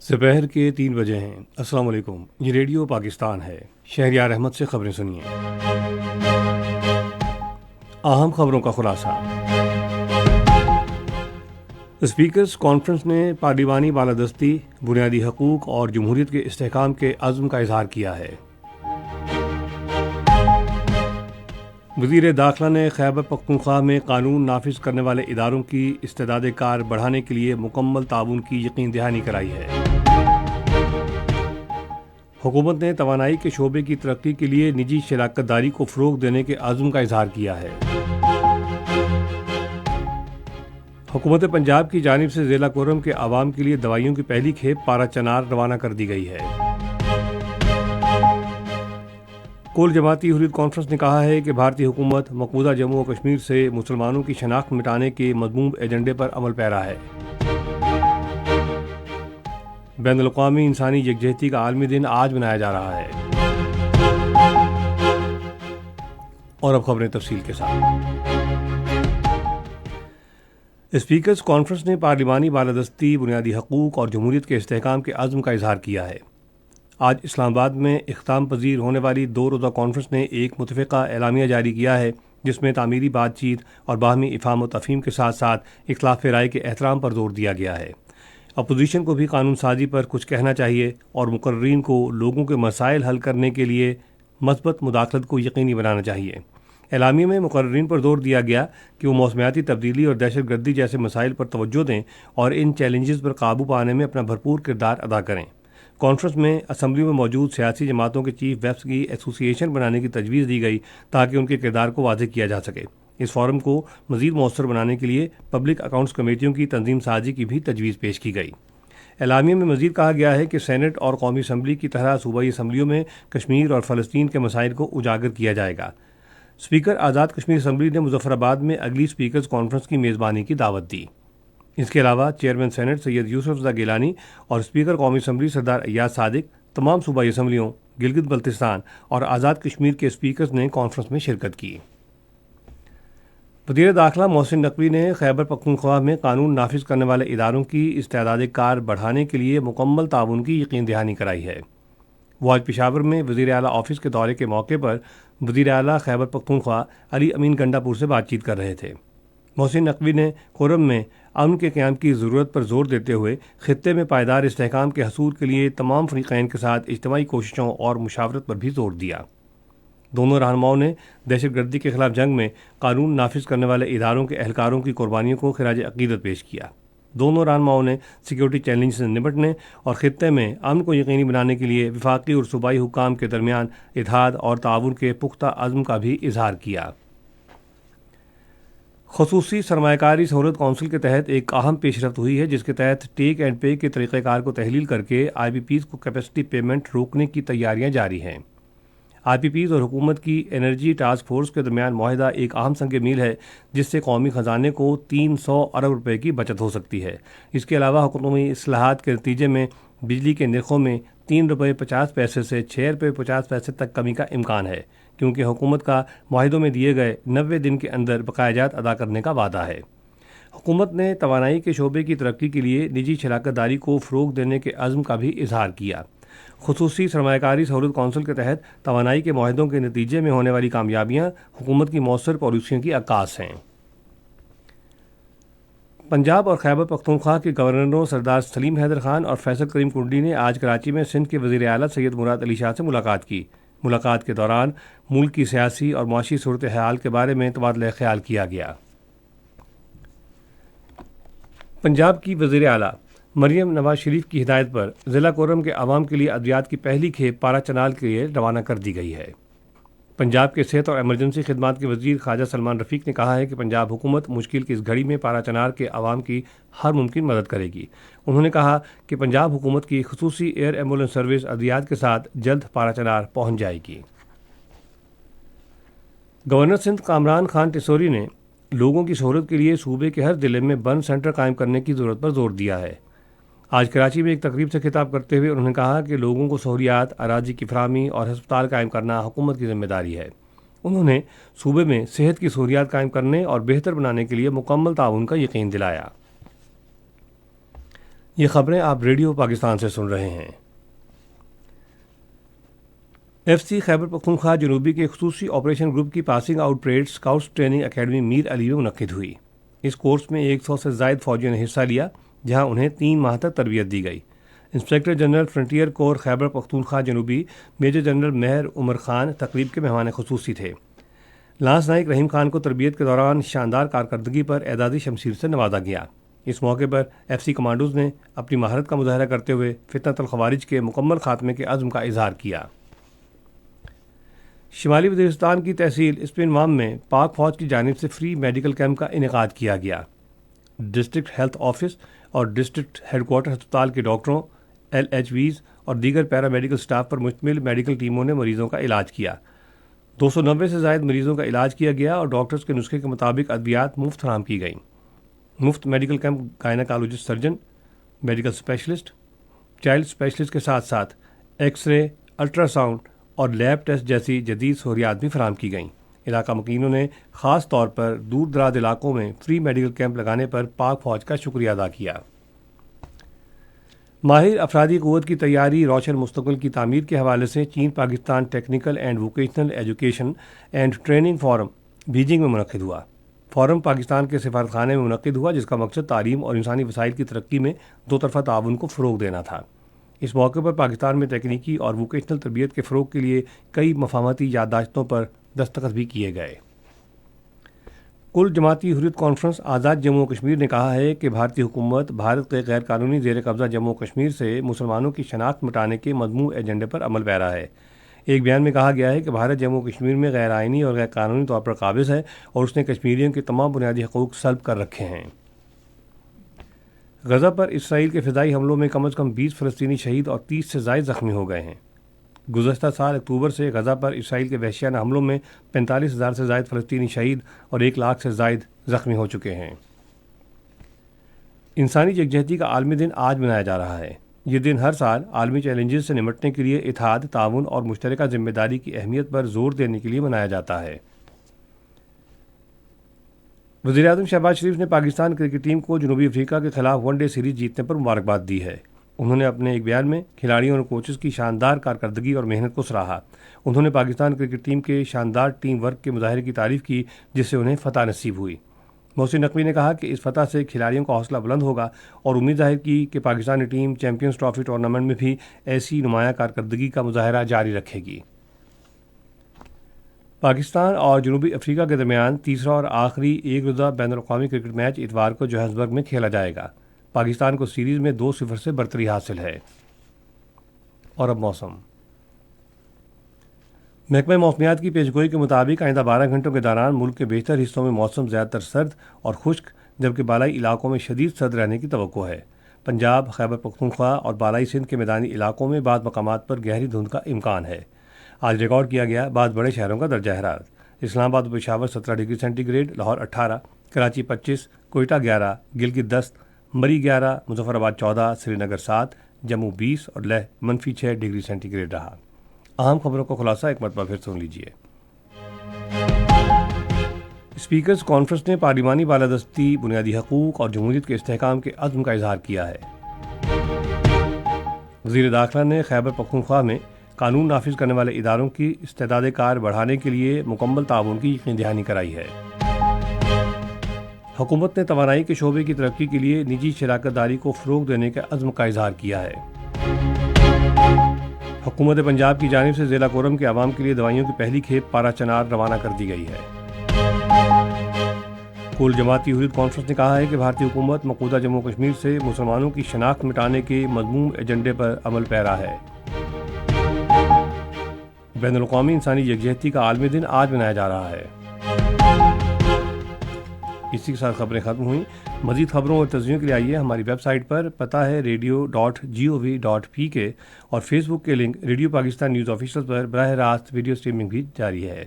दोपहर के 3 बजे हैं। अस्सलाम वालेकुम। ये रेडियो पाकिस्तान है। शहरियार अहमद से खबरें सुनिए। अहम खबरों का खुलासा। स्पीकर्स कॉन्फ्रेंस ने पार्लिमानी बालादस्ती, बुनियादी हकूक़ और जमहूरियत के इस्तेहकाम के अज़्म का इजहार किया है। वज़ीर दाखिला ने खैबर पख्तूनख्वा में कानून नाफिज करने वाले इदारों की इस्तेदाद कार बढ़ाने के लिए मुकम्मल ताउन की यकीन दहानी कराई है। हुकूमत ने तवानाई के शोबे की तरक्की के लिए निजी शराकत दारी को फ़रोग़ देने के अज़्म का इजहार किया है। हुकूमत पंजाब की जानिब से ज़िला कोरम के आवाम के लिए दवाइयों की पहली खेप पारा चनार रवाना कर दी गई है। कुल जमाती हुर्रियत कॉन्फ्रेंस ने कहा है कि भारतीय हुकूमत मकबूजा जम्मू और कश्मीर से मुसलमानों की शनाख्त मिटाने के मज़मूम एजेंडे पर अमल पैरा है। बैनुल-अक़वामी इंसानी यकजहती का आलमी दिन आज मनाया जा रहा है। और अब खबरें तफसील के साथ। स्पीकर्स कॉन्फ्रेंस ने पार्लिमानी बालादस्ती, बुनियादी हकूक़ और जमहूरियत के इस्तेहकाम के अज़्म का इजहार किया है। आज इस्लामाबाद में इख्ताम पजीर होने वाली 2 रोज़ा कॉन्फ्रेंस ने एक मुतफ़िक़ा एलामिया जारी किया है, जिसमें तामीरी बातचीत और बाहमी इफ़हाम व तफ़हीम के साथ साथ इख्तिलाफ़ राय के एहतराम पर जोर दिया गया है। अपोजिशन को भी कानून साजी पर कुछ कहना चाहिए और मुकर्रीन को लोगों के मसाइल हल करने के लिए मस्बत मुदाखलत को यकीनी बनाना चाहिए। एलामिया में मुकर्रीन पर जोर दिया गया कि वो मौसमियाती तब्दीली और दहशतगर्दी जैसे मसाइल पर तवज्जो दें और इन चैलेंजेस पर काबू पाने में अपना भरपूर किरदार अदा करें। कॉन्फ्रेंस में असम्बली में मौजूद सियासी जमातों के चीफ वेप्स की एसोसिएशन बनाने की तजवीज़ दी गई ताकि उनके किरदार को वाज़ेह किया जा सके। इस फोरम को मज़ीद मौसर बनाने के लिए पब्लिक अकाउंट्स कमेटियों की तंजीम साजी की भी तजवीज़ पेश की गई। एलामिया में मज़ीद कहा गया है कि सेनेट और कौमी असम्बली की तरह सूबाई असम्बलियों में कश्मीर और फ़लस्तीन के मसाइल को उजागर किया जाएगा। स्पीकर आज़ाद कश्मीर असम्बली ने मुज़फ़्फ़राबाद में अगली स्पीकर्स कॉन्फ्रेंस की मेज़बानी की दावत दी। इसके अलावा चेयरमैन सेनेट सैयद यूसुफ रज़ा गिलानी और स्पीकर कौमी असम्बली सरदार अय्याज सादिक, तमाम सूबाई असम्बलियों, गिलगित बल्तिस्तान और आज़ाद कश्मीर के स्पीकर्स ने कॉन्फ्रेंस में शिरकत की। वज़ीर दाखिला मोहसिन नकवी ने खैबर पख्तूनख्वा में कानून नाफिज करने वाले इदारों की इस्तेदाद कार बढ़ाने के लिए मुकम्मल ताउन की यकीन दहानी कराई है। वो आज पेशावर में वज़ीर आला ऑफिस के दौरे के मौके पर वज़ीर आला खैबर पख्तूनख्वा अली अमीन गंडापुर से बातचीत कर रहे थे। मोहसिन नकवी ने कोरम में अमन के क़याम की ज़रूरत पर जोर देते हुए ख़ित्ते में पायदार इस्तेहकाम के हसूल के लिए तमाम फ़रीक़ैन के साथ इज्तिमाई कोशिशों और मुशावरत पर भी जोर दिया। दोनों रहनुमाओं ने दहशतगर्दी के खिलाफ जंग में कानून नाफिज करने वाले इदारों के एहलकारों की कुर्बानियों को खिराज अक़ीदत पेश किया। दोनों रहनुमाओं ने सिक्योरिटी चैलेंज से निपटने और ख़ित्ते में अमन को यकीनी बनाने के लिए वफाकी और सूबाई हुक्काम के दरमियान इत्तेहाद और ताउन के पुख्ता अज़्म का भी इजहार किया। ख़ुसूसी सरमायाकारी सहूलत कौंसिल के तहत एक अहम पेशरफ्त हुई है, जिसके तहत टेक एंड पे के तरीक़ेकार को तहलील करके IPPs को कैपेसिटी पेमेंट रोकने की तैयारियां जारी हैं। IPPs और हुकूमत की एनर्जी टास्क फोर्स के दरमियान मुआहिदा एक अहम संग मील है, जिससे कौमी ख़जाने को 300 अरब रुपए की बचत हो सकती है। इसके अलावा हुकूमती इस्लाहात के नतीजे में बिजली के नरखों में 3 रुपये 50 पैसे से 6 रुपये 50 पैसे तक कमी का इम्कान है, क्योंकि हुकूमत का मुआहिदों में दिए गए 90 दिन के अंदर बकायाजात अदा करने का वादा है। हुकूमत ने तवानाई के शोबे की तरक्की के लिए निजी शराकत दारी को फ़रोग़ देने के अज़्म का भी इजहार किया। ख़ुसूसी सरमायाकारी सहूलत कौंसिल के तहत तवानाई के मुआहिदों के नतीजे में होने वाली कामयाबियाँ हुकूमत की मौसर पॉलिसियों की अक्कास हैं। पंजाब और खैबर पख्तूनख्वा के गवर्नरों सरदार सलीम हैदर खान और फैसल करीम कुंडी ने आज कराची में सिंध के वज़ीर आला सैयद मुराद अली शाह से मुलाकात की। मुलाकात के दौरान मुल्क की सियासी और मुआशी सूरत हाल के बारे में तबादला ख्याल किया गया। पंजाब की वज़ीर आला मरियम नवाज शरीफ की हिदायत पर ज़िला कोरम के आवाम के लिए अद्वियात की पहली खेप पारा चनाल के लिए रवाना कर दी गई है। पंजाब के सेहत और एमरजेंसी खिदमात के वज़ीर ख्वाजा सलमान रफ़ीक ने कहा है कि पंजाब हुकूमत मुश्किल की इस घड़ी में पारा चनार के आवाम की हर मुमकिन मदद करेगी। उन्होंने कहा कि पंजाब हुकूमत की खुसूसी एयर एम्बुलेंस सर्विस अद्वियात के साथ जल्द पारा चनार पहुँच जाएगी। गवर्नर सिंध कामरान खान टिसोरी ने लोगों की सहूलत के लिए सूबे के हर ज़िले में बर्न सेंटर कायम करने की ज़रूरत पर जोर दिया है। आज कराची में एक तकरीब से खिताब करते हुए उन्होंने कहा कि लोगों को सहूलियात, अराजी की फराहमी और हस्पताल कायम करना हुकूमत की जिम्मेदारी है। उन्होंने सूबे में सेहत की सहूलियात कायम करने और बेहतर बनाने के लिए मुकम्मल ताउन का यकीन दिलाया। یہ خبریں آپ ریڈیو پاکستان سے سن رہے ہیں۔ FC خیبر پختونخوا جنوبی کے خصوصی آپریشن گروپ کی passing out parade scouts training academy Mir Ali میں منعقد ہوئی۔ اس کورس میں 100 سے زائد فوجیوں نے حصہ لیا، جہاں انہیں 3 ماہ تک تربیت دی گئی۔ انسپکٹر جنرل فرنٹیئر کور خیبر پختونخوا جنوبی میجر جنرل مہر عمر خان تقریب کے مہمان خصوصی تھے۔ لانس نائک رحیم خان کو تربیت کے دوران شاندار کارکردگی پر اعزازی شمشیر سے نوازا گیا۔ اس موقع پر FC کمانڈوز نے اپنی مہارت کا مظاہرہ کرتے ہوئے فتنۃ الخوارج کے مکمل خاتمے کے عزم کا اظہار کیا۔ شمالی وزیرستان کی تحصیل اسپن مام میں پاک فوج کی جانب سے فری میڈیکل کیمپ کا انعقاد کیا گیا۔ ڈسٹرکٹ ہیلتھ آفس اور ڈسٹرکٹ ہیڈ کوارٹر ہسپتال کے ڈاکٹروں، LHVs اور دیگر پیرا میڈیکل سٹاف پر مشتمل میڈیکل ٹیموں نے مریضوں کا علاج کیا۔ 290 سے زائد مریضوں کا علاج کیا گیا اور ڈاکٹرز کے نسخے کے مطابق ادویات مفت فراہم کی گئیں۔ مفت medical camp gynaecologist surgeon, medical specialist, child specialist کے ساتھ ساتھ ایکس رے، الٹرا ساؤنڈ اور لیب ٹیسٹ جیسی جدید سہولیات بھی فراہم کی گئیں۔ علاقہ مکینوں نے خاص طور پر دور دراز علاقوں میں فری میڈیکل کیمپ لگانے پر پاک فوج کا شکریہ ادا کیا۔ ماہر افرادی قوت کی تیاری روشن مستقبل کی تعمیر کے حوالے سے چین Pakistan technical and vocational education and training forum Beijing میں منعقد ہوا۔ فورم پاکستان کے سفارت خانے میں منعقد ہوا، جس کا مقصد تعلیم اور انسانی وسائل کی ترقی میں دو طرفہ تعاون کو فروغ دینا تھا۔ اس موقع پر پاکستان میں تکنیکی اور ووکیشنل تربیت کے فروغ کے لیے کئی مفاہمتی یادداشتوں پر دستخط بھی کیے گئے۔ کل جماعتی حریت کانفرنس آزاد جموں و کشمیر نے کہا ہے کہ بھارتی حکومت بھارت کے غیر قانونی زیر قبضہ جموں و کشمیر سے مسلمانوں کی شناخت مٹانے کے مذموم ایجنڈے پر عمل پیرا ہے۔ ایک بیان میں کہا گیا ہے کہ بھارت جموں و کشمیر میں غیر آئینی اور غیر قانونی طور پر قابض ہے اور اس نے کشمیریوں کے تمام بنیادی حقوق سلب کر رکھے ہیں۔ غزہ پر اسرائیل کے فضائی حملوں میں کم از کم 20 فلسطینی شہید اور 30 سے زائد زخمی ہو گئے ہیں۔ گزشتہ سال اکتوبر سے غزہ پر اسرائیل کے وحشیانہ حملوں میں 45,000 سے زائد فلسطینی شہید اور 1 لاکھ سے زائد زخمی ہو چکے ہیں۔ انسانی یکجہتی کا عالمی دن آج منایا جا رہا ہے۔ یہ دن ہر سال عالمی چیلنجز سے نمٹنے کے لیے اتحاد، تعاون اور مشترکہ ذمہ داری کی اہمیت پر زور دینے کے لیے منایا جاتا ہے۔ وزیراعظم شہباز شریف نے پاکستان کرکٹ ٹیم کو جنوبی افریقہ کے خلاف ون ڈے سیریز جیتنے پر مبارکباد دی ہے۔ انہوں نے اپنے ایک بیان میں کھلاڑیوں اور کوچز کی شاندار کارکردگی اور محنت کو سراہا۔ انہوں نے پاکستان کرکٹ ٹیم کے شاندار ٹیم ورک کے مظاہرے کی تعریف کی، جس سے انہیں فتح نصیب ہوئی۔ محسن نقوی نے کہا کہ اس فتح سے کھلاڑیوں کا حوصلہ بلند ہوگا اور امید ظاہر کی کہ Pakistani team champions trophy tournament میں بھی ایسی نمایاں کارکردگی کا مظاہرہ جاری رکھے گی۔ پاکستان اور جنوبی افریقہ کے درمیان تیسرا اور آخری ایک روزہ بین الاقوامی کرکٹ میچ اتوار کو جوہانسبرگ میں کھیلا جائے گا۔ پاکستان کو سیریز میں 2-0 سے برتری حاصل ہے۔ اور اب موسم۔ محکمہ موسمیات کی پیشگوئی کے مطابق آئندہ 12 گھنٹوں کے دوران ملک کے بیشتر حصوں میں موسم زیادہ تر سرد اور خشک، جبکہ بالائی علاقوں میں شدید سرد رہنے کی توقع ہے۔ پنجاب، خیبر پختونخوا اور بالائی سندھ کے میدانی علاقوں میں بعض مقامات پر گہری دھند کا امکان ہے۔ آج ریکارڈ کیا گیا بعض بڑے شہروں کا درجہ حرارت۔ اسلام آباد و Peshawar 17 degree centigrade, Lahore 18، Karachi 25، Quetta 11، Gilgit 10، Murree 11، Muzaffarabad 14، سری نگر 7، جموں 20 اور لیہ -6 ڈگری سینٹی گریڈ رہا۔ اہم خبروں کا خلاصہ ایک مرتبہ پھر سن لیجیے۔ اسپیکرز کانفرنس نے پارلیمانی بالادستی، بنیادی حقوق اور جمہوریت کے استحکام کے عزم کا اظہار کیا ہے۔ وزیر داخلہ نے خیبر پختونخوا میں قانون نافذ کرنے والے اداروں کی استعداد کار بڑھانے کے لیے مکمل تعاون کی یقین دہانی کرائی ہے۔ حکومت نے توانائی کے شعبے کی ترقی کے لیے نجی شراکت داری کو فروغ دینے کے عزم کا اظہار کیا ہے۔ حکومت پنجاب کی جانب سے ضلع کورم کے عوام کے لیے دوائیوں کی پہلی کھیپ پارا چنار روانہ کر دی گئی ہے۔ کل جماعتی حریت کانفرنس نے کہا ہے کہ بھارتی حکومت مقبوضہ جموں و کشمیر سے مسلمانوں کی شناخت مٹانے کے مذموم ایجنڈے پر عمل پیرا ہے۔ بین الاقوامی انسانی یکجہتی کا عالمی دن آج منایا جا رہا ہے۔ اسی کے ساتھ خبریں ختم ہوئیں۔ مزید خبروں اور تجزیوں کے لیے آئیے ہماری ویب سائٹ پر، پتہ ہے radio.gov.pk، اور فیس بک کے link radio Pakistan news official پر براہ راست ویڈیو سٹریمنگ بھی جاری ہے۔